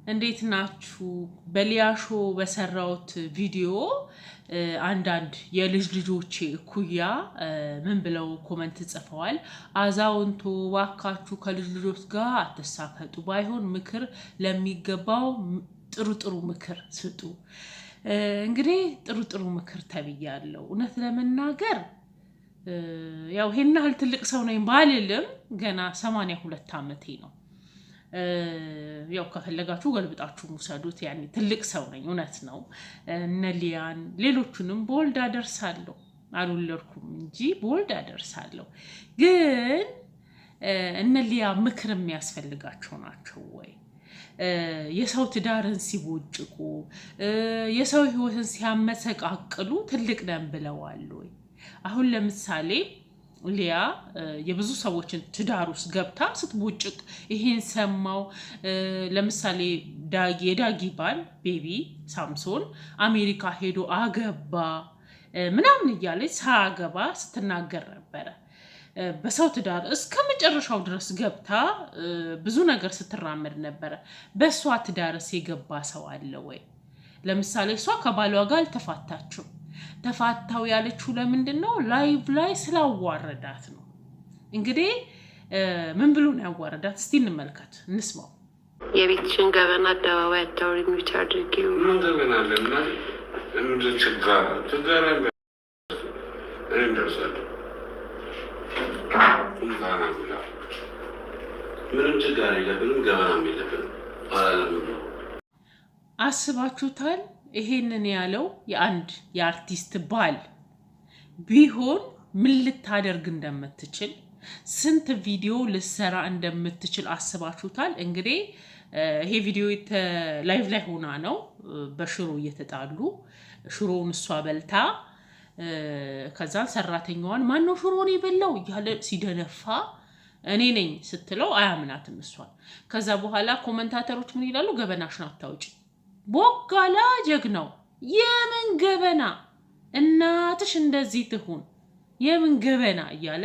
እንዴት ናችሁ? በሊያሾ በሰራውት ቪዲዮ አንዳንድ የልጅ ልጆቼ ኩያ ምን ብለው ኮሜንት ጽፈዋል። አዛውንቶ ዋካችሁ ከልጅ ልጆች ጋር አትሳፈጡ፣ ባይሆን ምክር ለሚገባው ጥሩ ምክር ስጡ። እንግዲህ ጥሩ ምክር ተብያለሁ። እውነት ለመናገር ያው ይሄን ያህል ትልቅ ሰው ነኝ ባልልም ገና 82 ዓመቴ ነው። ያው ከፈለጋችሁ ገልብጣችሁ ሙሰዱት። ያኔ ትልቅ ሰው ነኝ እውነት ነው። ነሊያን ሌሎቹንም ቦልድ አደርሳለሁ። አልወለድኩም እንጂ ቦልድ አደርሳለሁ። ግን እነሊያ ምክር የሚያስፈልጋቸው ናቸው ወይ? የሰው ትዳርን ሲቦጭቁ የሰው ህይወትን ሲያመሰቃቅሉ ትልቅ ነን ብለዋል ወይ? አሁን ለምሳሌ ሊያ የብዙ ሰዎችን ትዳር ውስጥ ገብታ ስትቦጭቅ ይሄን ሰማው። ለምሳሌ የዳጊ ባል ቤቢ ሳምሶን አሜሪካ ሄዶ አገባ ምናምን እያለች ሳያገባ ስትናገር ነበረ። በሰው ትዳር እስከ መጨረሻው ድረስ ገብታ ብዙ ነገር ስትራመድ ነበረ። በሷ ትዳርስ የገባ ሰው አለ ወይ? ለምሳሌ እሷ ከባሏ ጋር አልተፋታችም። ተፋታው ያለችው ለምንድነው? ላይቭ ላይ ስላዋረዳት ነው። እንግዲህ ምን ብሎ ነው ያዋረዳት? እስቲ እንመልከት፣ እንስማው። የቤትሽን ገበና አደባባይ አታውሪም፣ ብቻ አድርጊው። ምን ገበና አለና እንደ ችግር ምንም ችግር የለብንም፣ ገበናም የለብንም አላለም። አስባችሁታል? ይሄንን ያለው የአንድ የአርቲስት ባል ቢሆን ምን ልታደርግ እንደምትችል ስንት ቪዲዮ ልሰራ እንደምትችል አስባችሁታል? እንግዲህ ይሄ ቪዲዮ ላይቭ ላይ ሆና ነው በሽሮ እየተጣሉ ሽሮውን እሷ በልታ ከዛን ሰራተኛዋን ማነው ሽሮን የበላው እያለ ሲደነፋ እኔ ነኝ ስትለው አያምናትም እሷን። ከዛ በኋላ ኮመንታተሮች ምን ይላሉ? ገበናሽን አታውጪ ቦጋላ ጀግናው የምን ገበና እናትሽ እንደዚህ ትሁን የምን ገበና እያለ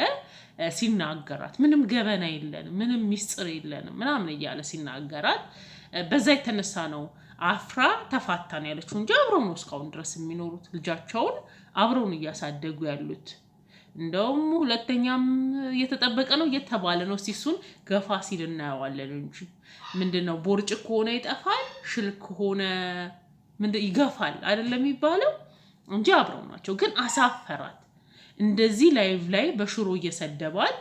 ሲናገራት፣ ምንም ገበና የለንም ምንም ሚስጥር የለንም ምናምን እያለ ሲናገራት፣ በዛ የተነሳ ነው አፍራ ተፋታን ያለችው እንጂ አብረው ነው እስካሁን ድረስ የሚኖሩት። ልጃቸውን አብረውን እያሳደጉ ያሉት። እንደውም ሁለተኛም እየተጠበቀ ነው እየተባለ ነው። ሲሱን ገፋ ሲል እናየዋለን እንጂ ምንድነው ቦርጭ ከሆነ ይጠፋል፣ ሽል ከሆነ ይገፋል አይደለም የሚባለው እንጂ አብረው ናቸው። ግን አሳፈራት። እንደዚህ ላይቭ ላይ በሽሮ እየሰደባት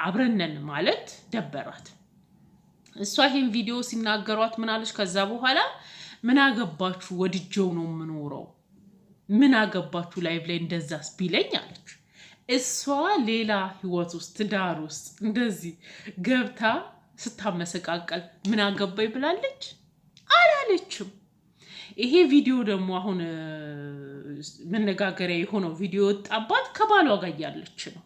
አብረነን ማለት ደበራት። እሷ ይሄን ቪዲዮ ሲናገሯት ምን አለች? ከዛ በኋላ ምን አገባችሁ ወድጄው ነው የምኖረው ምን አገባችሁ ላይቭ ላይ እንደዛስ ቢለኝ አለች። እሷ ሌላ ህይወት ውስጥ ትዳር ውስጥ እንደዚህ ገብታ ስታመሰቃቀል ምን አገባኝ ብላለች? አላለችም። ይሄ ቪዲዮ ደግሞ አሁን መነጋገሪያ የሆነው ቪዲዮ ወጣባት ከባሏ ጋር ያለች ነው።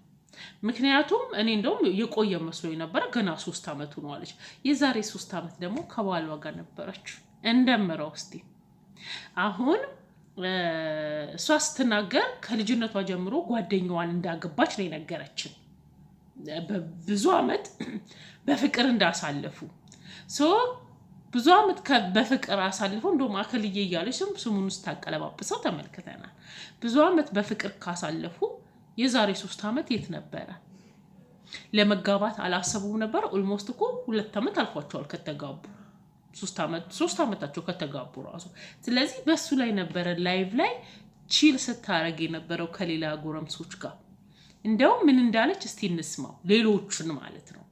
ምክንያቱም እኔ እንደውም የቆየ መስሎኝ ነበረ። ገና 3 ዓመቱ ነው አለች። የዛሬ 3 ዓመት ደግሞ ከባሏ ጋር ነበረች። እንደምረው እስቲ አሁን እሷ ስትናገር ከልጅነቷ ጀምሮ ጓደኛዋን እንዳገባች ነው የነገረችን። ብዙ ዓመት በፍቅር እንዳሳለፉ ብዙ ዓመት በፍቅር አሳልፈው እንደውም አከልዬ እያለች ስሙን ስታቀለባብሰው ተመልክተናል። ብዙ ዓመት በፍቅር ካሳለፉ የዛሬ 3 ዓመት የት ነበረ? ለመጋባት አላሰቡም ነበር። ኦልሞስት እኮ 2 ዓመት አልፏቸዋል ከተጋቡ። 3 ዓመታቸው ከተጋቡ ራሱ። ስለዚህ በሱ ላይ ነበረ ላይቭ ላይ ቺል ስታረግ የነበረው ከሌላ ጎረምሶች ጋር። እንደው ምን እንዳለች እስቲ እንስማው። ሌሎችን ማለት ነው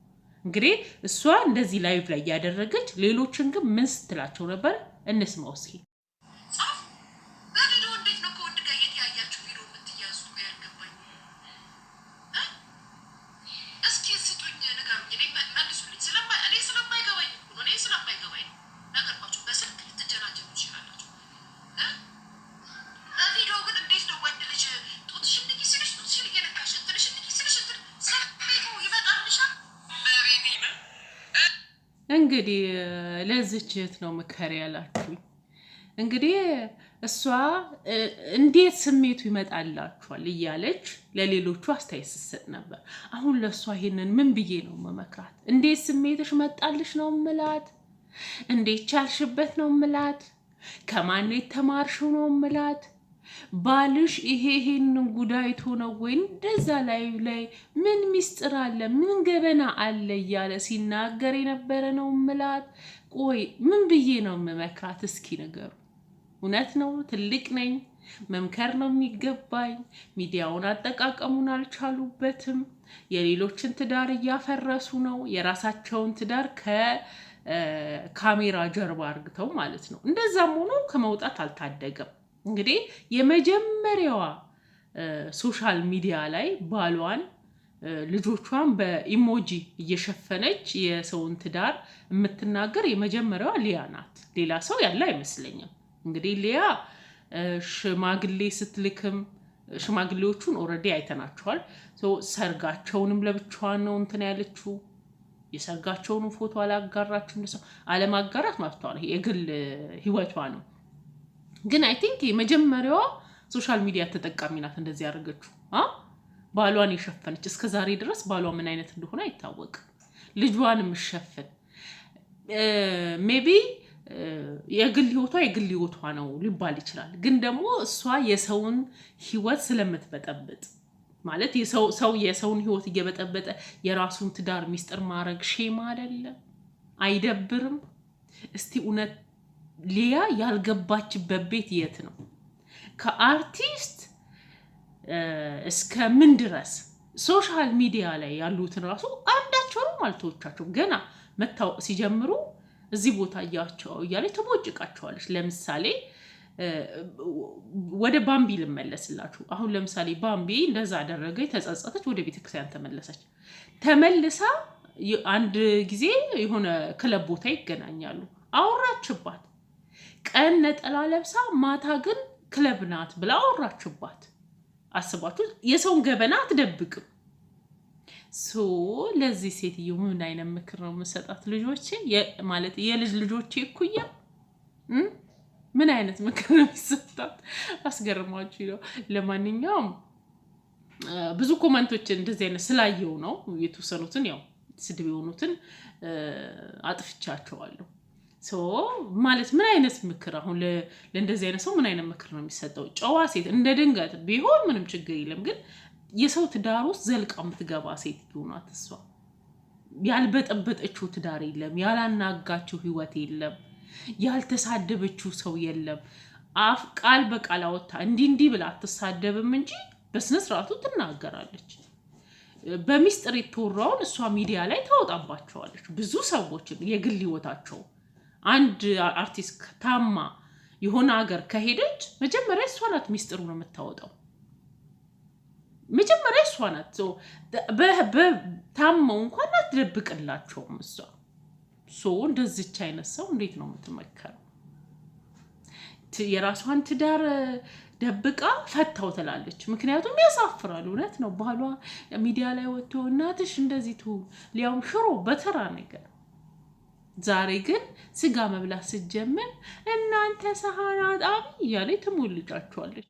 እንግዲህ እሷ እንደዚህ ላይቭ ላይ ያደረገች፣ ሌሎችን ግን ምን ስትላቸው ነበር? እንስማው እስኪ። እንግዲህ ለዚች እህት ነው ምከር ያላችሁኝ። እንግዲህ እሷ እንዴት ስሜቱ ይመጣላችኋል እያለች ለሌሎቹ አስተያየት ስትሰጥ ነበር። አሁን ለእሷ ይሄንን ምን ብዬ ነው መመክራት? እንዴት ስሜትሽ መጣልሽ ነው ምላት? እንዴት ቻልሽበት ነው ምላት? ከማን የተማርሽው ነው ምላት? ባልሽ ይሄን ጉዳይቶ ነው ወይ እንደዛ ላይ ምን ሚስጥር አለ ምን ገበና አለ እያለ ሲናገር የነበረ ነው ምላት? ቆይ ምን ብዬ ነው መመክራት? እስኪ ነገሩ እውነት ነው ትልቅ ነኝ መምከር ነው የሚገባኝ። ሚዲያውን አጠቃቀሙን አልቻሉበትም። የሌሎችን ትዳር እያፈረሱ ነው። የራሳቸውን ትዳር ከካሜራ ጀርባ አርግተው ማለት ነው። እንደዛም ሆኖ ከመውጣት አልታደገም። እንግዲህ የመጀመሪያዋ ሶሻል ሚዲያ ላይ ባሏን ልጆቿን በኢሞጂ እየሸፈነች የሰውን ትዳር የምትናገር የመጀመሪያዋ ሊያ ናት። ሌላ ሰው ያለ አይመስለኝም። እንግዲህ ሊያ ሽማግሌ ስትልክም ሽማግሌዎቹን ኦልሬዲ አይተናቸዋል። ሰርጋቸውንም ለብቻዋን ነው እንትን ያለችው። የሰርጋቸውን ፎቶ አላጋራችም። ሰው አለማጋራት መብቷ ነው፣ የግል ህይወቷ ነው። ግን አይ ቲንክ የመጀመሪያዋ ሶሻል ሚዲያ ተጠቃሚ ናት እንደዚህ ያደረገችው። ባሏን የሸፈነች እስከዛሬ ድረስ ባሏ ምን አይነት እንደሆነ አይታወቅም። ልጇን የምትሸፍን ሜቢ የግል ህይወቷ ነው ሊባል ይችላል። ግን ደግሞ እሷ የሰውን ህይወት ስለምትበጠብጥ ማለት ሰው የሰውን ህይወት እየበጠበጠ የራሱን ትዳር ሚስጥር ማድረግ ሼም አይደለም? አይደብርም? እስቲ እውነት ሊያ ያልገባችበት ቤት የት ነው? ከአርቲስት እስከ ምን ድረስ ሶሻል ሚዲያ ላይ ያሉትን ራሱ አንዳቸውም አልተወቻቸውም። ገና መታወቅ ሲጀምሩ እዚህ ቦታ እያለች ተቦጭቃቸዋለች። ለምሳሌ ወደ ባምቢ ልመለስላችሁ። አሁን ለምሳሌ ባምቢ እንደዛ አደረገች፣ ተጸጸተች፣ ወደ ቤተክርስቲያን ተመለሰች። ተመልሳ አንድ ጊዜ የሆነ ክለብ ቦታ ይገናኛሉ። አወራችባት። ቀን ነጠላ ለብሳ ማታ ግን ክለብ ናት ብላ አወራችባት። አስባችሁ፣ የሰውን ገበና አትደብቅም። ለዚህ ሴትዮ ምን አይነት ምክር ነው የምሰጣት? ልጆቼ ማለት የልጅ ልጆቼ እኩያ ምን አይነት ምክር ነው የሚሰጣት? አስገርማችሁ ነው። ለማንኛውም ብዙ ኮመንቶችን እንደዚህ አይነት ስላየው ነው የተወሰኑትን ያው ስድብ የሆኑትን አጥፍቻቸዋለሁ። ማለት ምን አይነት ምክር አሁን ለእንደዚህ አይነት ሰው ምን አይነት ምክር ነው የሚሰጠው? ጨዋ ሴት እንደ ድንገት ቢሆን ምንም ችግር የለም። ግን የሰው ትዳር ውስጥ ዘልቃ የምትገባ ሴት ናት እሷ። ያልበጠበጠችው ትዳር የለም፣ ያላናጋችው ህይወት የለም፣ ያልተሳደበችው ሰው የለም። ቃል በቃል አወጣ እንዲህ ብላ አትሳደብም እንጂ በስነ ስርዓቱ ትናገራለች። በሚስጥር የተወራውን እሷ ሚዲያ ላይ ታወጣባቸዋለች። ብዙ ሰዎችን የግል ህይወታቸው አንድ አርቲስት ታማ የሆነ ሀገር ከሄደች መጀመሪያ እሷ ናት ሚስጥሩ ነው የምታወጣው። መጀመሪያ እሷ ናት። ታማው እንኳን አትደብቅላቸውም እሷ። እንደዚች አይነት ሰው እንዴት ነው የምትመከረው? የራሷን ትዳር ደብቃ ፈታው ትላለች። ምክንያቱም ያሳፍራል። እውነት ነው። ባሏ ሚዲያ ላይ ወጥቶ እናትሽ እንደዚህ ትሁን ሊያውም ሽሮ በተራ ነገር። ዛሬ ግን ስጋ መብላት ስትጀምር እናንተ ሰሃናት እያለች ትሞልጫቸዋለች።